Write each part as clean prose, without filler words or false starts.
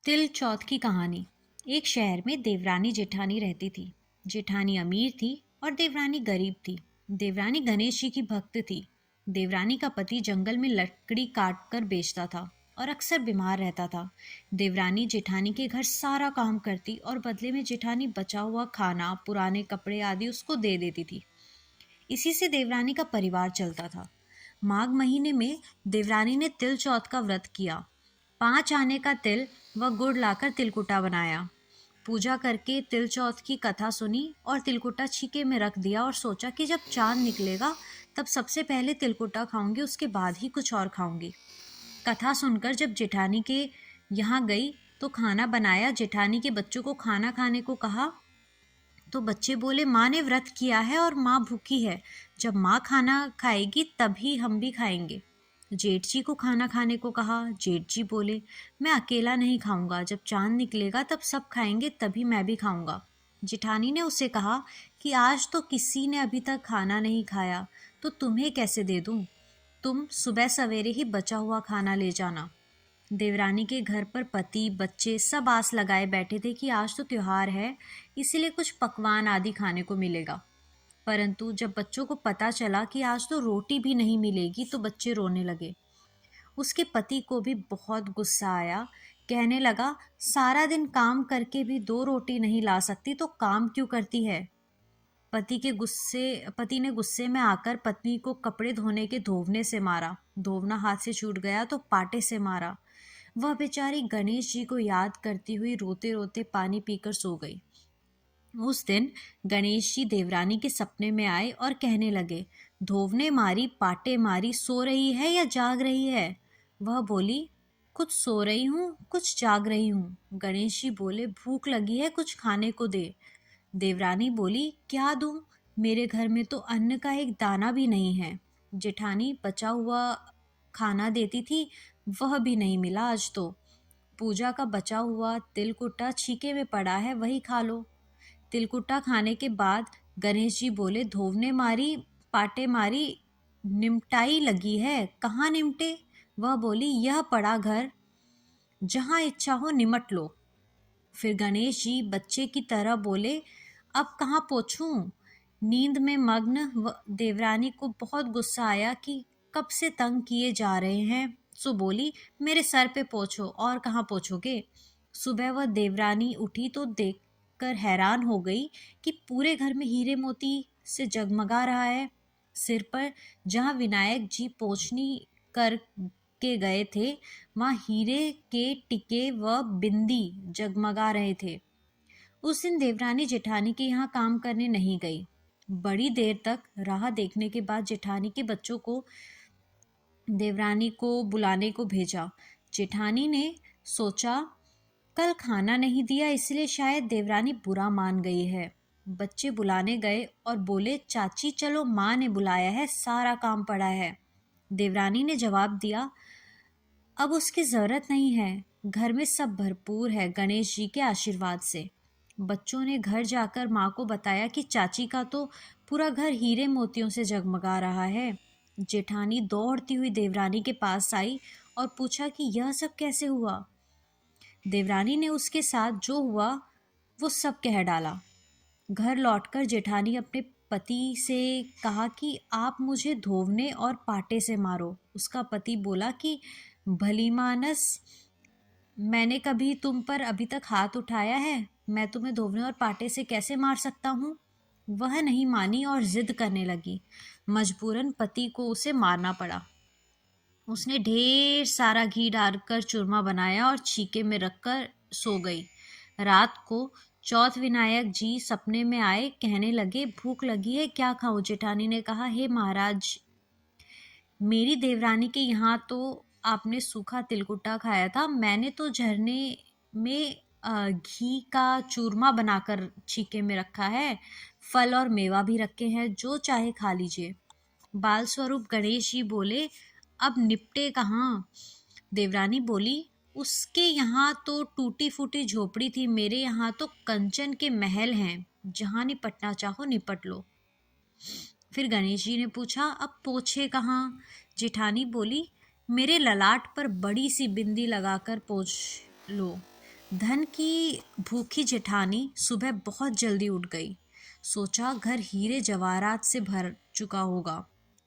तिल चौथ की कहानी। एक शहर में देवरानी जेठानी रहती थी। जेठानी अमीर थी और देवरानी गरीब थी। देवरानी गणेश जी की भक्त थी। देवरानी का पति जंगल में लकड़ी काट कर बेचता था और अक्सर बीमार रहता था। देवरानी जेठानी के घर सारा काम करती और बदले में जेठानी बचा हुआ खाना, पुराने कपड़े आदि उसको दे देती थी। इसी से देवरानी का परिवार चलता था। माघ महीने में देवरानी ने तिल चौथ का व्रत किया। 5 आने का तिल व गुड़ लाकर तिलकुटा बनाया। पूजा करके तिल चौथ की कथा सुनी और तिलकुटा छीके में रख दिया और सोचा कि जब चांद निकलेगा तब सबसे पहले तिलकुटा खाऊंगी, उसके बाद ही कुछ और खाऊंगी। कथा सुनकर जब जेठानी के यहाँ गई तो खाना बनाया। जेठानी के बच्चों को खाना खाने को कहा तो बच्चे बोले, माँ ने व्रत किया है और माँ भूखी है। जब माँ खाना खाएगी तभी हम भी खाएंगे। जेठ जी को खाना खाने को कहा। जेठ जी बोले, मैं अकेला नहीं खाऊंगा, जब चांद निकलेगा तब सब खाएंगे तभी मैं भी खाऊंगा। जेठानी ने उसे कहा कि आज तो किसी ने अभी तक खाना नहीं खाया, तो तुम्हें कैसे दे दूं? तुम सुबह सवेरे ही बचा हुआ खाना ले जाना। देवरानी के घर पर पति बच्चे सब आस लगाए बैठे थे कि आज तो त्योहार है, इसीलिए कुछ पकवान आदि खाने को मिलेगा। परंतु जब बच्चों को पता चला कि आज तो रोटी भी नहीं मिलेगी तो बच्चे रोने लगे। उसके पति को भी बहुत गुस्सा आया। कहने लगा, सारा दिन काम करके भी 2 रोटी नहीं ला सकती तो काम क्यों करती है? पति ने गुस्से में आकर पत्नी को कपड़े धोने के धोवने से मारा। धोवना हाथ से छूट गया तो पाटे से मारा। वह बेचारी गणेश जी को याद करती हुई रोते रोते पानी पीकर सो गई। उस दिन गणेश जी देवरानी के सपने में आए और कहने लगे, धोवने मारी, पाटे मारी, सो रही है या जाग रही है? वह बोली, कुछ सो रही हूँ, कुछ जाग रही हूँ। गणेश जी बोले, भूख लगी है, कुछ खाने को दे। देवरानी बोली, क्या दूं? मेरे घर में तो अन्न का एक दाना भी नहीं है। जेठानी बचा हुआ खाना देती थी, वह भी नहीं मिला आज तो। पूजा का बचा हुआ तिलकुटा छीके में पड़ा है, वही खा लो। तिलकुटा खाने के बाद गणेश जी बोले, धोवने मारी, पाटे मारी, निमटाई लगी है, कहाँ निमटे? वह बोली, यह पड़ा घर, जहाँ इच्छा हो निमट लो। फिर गणेश जी बच्चे की तरह बोले, अब कहाँ पोंछूं? नींद में मग्न देवरानी को बहुत गुस्सा आया कि कब से तंग किए जा रहे हैं, सो बोली, मेरे सर पे पोंछो, और कहाँ पोंछोगे? सुबह वह देवरानी उठी तो देखकर हैरान हो गई कि पूरे घर में हीरे मोती से जगमगा रहा है। सिर पर जहाँ विनायक जी पोंछनी कर के गए थे, वहाँ हीरे के टिके व बिंदी जगमगा रहे थे। उस दिन देवरानी जेठानी के यहाँ काम करने नहीं गई। बड़ी देर तक राह देखने के बाद जेठानी के बच्चों को देवरानी को बुलाने को भेजा। जेठानी ने सोचा, कल खाना नहीं दिया इसलिए शायद देवरानी बुरा मान गई है। बच्चे बुलाने गए और बोले, चाची चलो, माँ ने बुलाया है, सारा काम पड़ा है। देवरानी ने जवाब दिया, अब उसकी जरूरत नहीं है, घर में सब भरपूर है गणेश जी के आशीर्वाद से। बच्चों ने घर जाकर माँ को बताया कि चाची का तो पूरा घर हीरे मोतियों से जगमगा रहा है। जेठानी दौड़ती हुई देवरानी के पास आई और पूछा कि यह सब कैसे हुआ। देवरानी ने उसके साथ जो हुआ वो सब कह डाला। घर लौटकर जेठानी अपने पति से कहा कि आप मुझे धोवने और पाटे से मारो। उसका पति बोला कि भली मानस, मैंने कभी तुम पर अभी तक हाथ उठाया है? मैं तुम्हें धोवने और पाटे से कैसे मार सकता हूँ? वह नहीं मानी और जिद करने लगी। मजबूरन पति को उसे मारना पड़ा। उसने ढेर सारा घी डालकर चूरमा बनाया और छीके में रखकर सो गई। रात को चौथ विनायक जी सपने में आए, कहने लगे, भूख लगी है, क्या खाऊं? जेठानी ने कहा, हे महाराज, मेरी देवरानी के यहाँ तो आपने सूखा तिलकुटा खाया था, मैंने तो झरने में घी का चूरमा बनाकर छीके में रखा है, फल और मेवा भी रखे हैं, जो चाहे खा लीजिए। बाल स्वरूप गणेश जी बोले, अब निपटे कहाँ? देवरानी बोली, उसके यहाँ तो टूटी फूटी झोपड़ी थी, मेरे यहाँ तो कंचन के महल हैं, जहाँ निपटना चाहो निपट लो। फिर गणेश जी ने पूछा, अब पोछे कहाँ? जेठानी बोली, मेरे ललाट पर बड़ी सी बिंदी लगाकर पोछ लो। धन की भूखी जेठानी सुबह बहुत जल्दी उठ गई। सोचा घर हीरे जवाहरात से भर चुका होगा,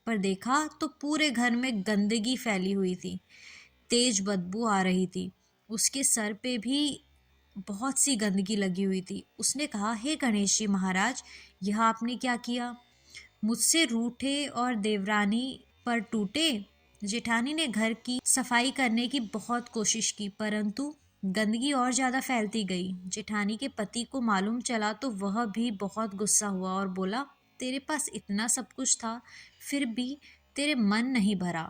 पर देखा तो पूरे घर में गंदगी फैली हुई थी। तेज बदबू आ रही थी। उसके सर पे भी बहुत सी गंदगी लगी हुई थी। उसने कहा, हे गणेश जी महाराज, यह आपने क्या किया? मुझसे रूठे और देवरानी पर टूटे। जेठानी ने घर की सफाई करने की बहुत कोशिश की, परंतु गंदगी और ज्यादा फैलती गई। जेठानी के पति को मालूम चला तो वह भी बहुत गुस्सा हुआ और बोला, तेरे पास इतना सब कुछ था, फिर भी तेरे मन नहीं भरा।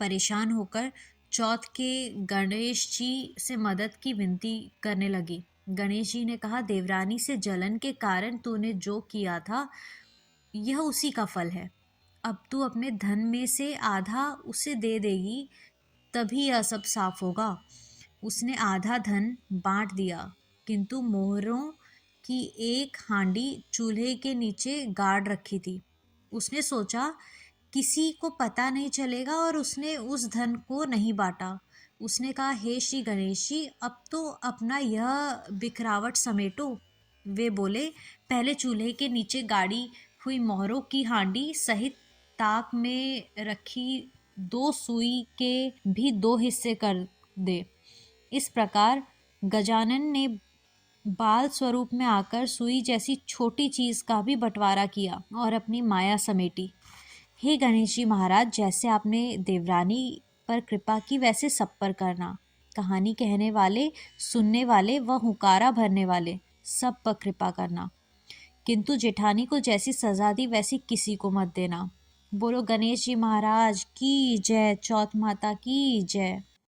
परेशान होकर चौथ के गणेश जी से मदद की विनती करने लगी। गणेश जी ने कहा, देवरानी से जलन के कारण तूने जो किया था, यह उसी का फल है। अब तू अपने धन में से आधा उसे दे देगी, तभी यह सब साफ होगा। उसने आधा धन बांट दिया, किंतु मोहरों की एक हांडी चूल्हे के नीचे गाड़ रखी थी। उसने सोचा किसी को पता नहीं चलेगा और उसने उस धन को नहीं बांटा। उसने कहा, हे श्री गणेश जी, अब तो अपना यह बिखरावट समेटो। वे बोले, पहले चूल्हे के नीचे गाड़ी हुई मोहरों की हांडी सहित ताक में रखी 2 सुई के भी 2 हिस्से कर दे। इस प्रकार गजानन ने बाल स्वरूप में आकर सुई जैसी छोटी चीज का भी बंटवारा किया और अपनी माया समेटी। हे गणेश जी महाराज, जैसे आपने देवरानी पर कृपा की वैसे सब पर करना। कहानी कहने वाले, सुनने वाले व हुकारा भरने वाले सब पर कृपा करना। किंतु जेठानी को जैसी सजा दी वैसी किसी को मत देना। बोलो गणेश जी महाराज की जय, चौथ माता की जय।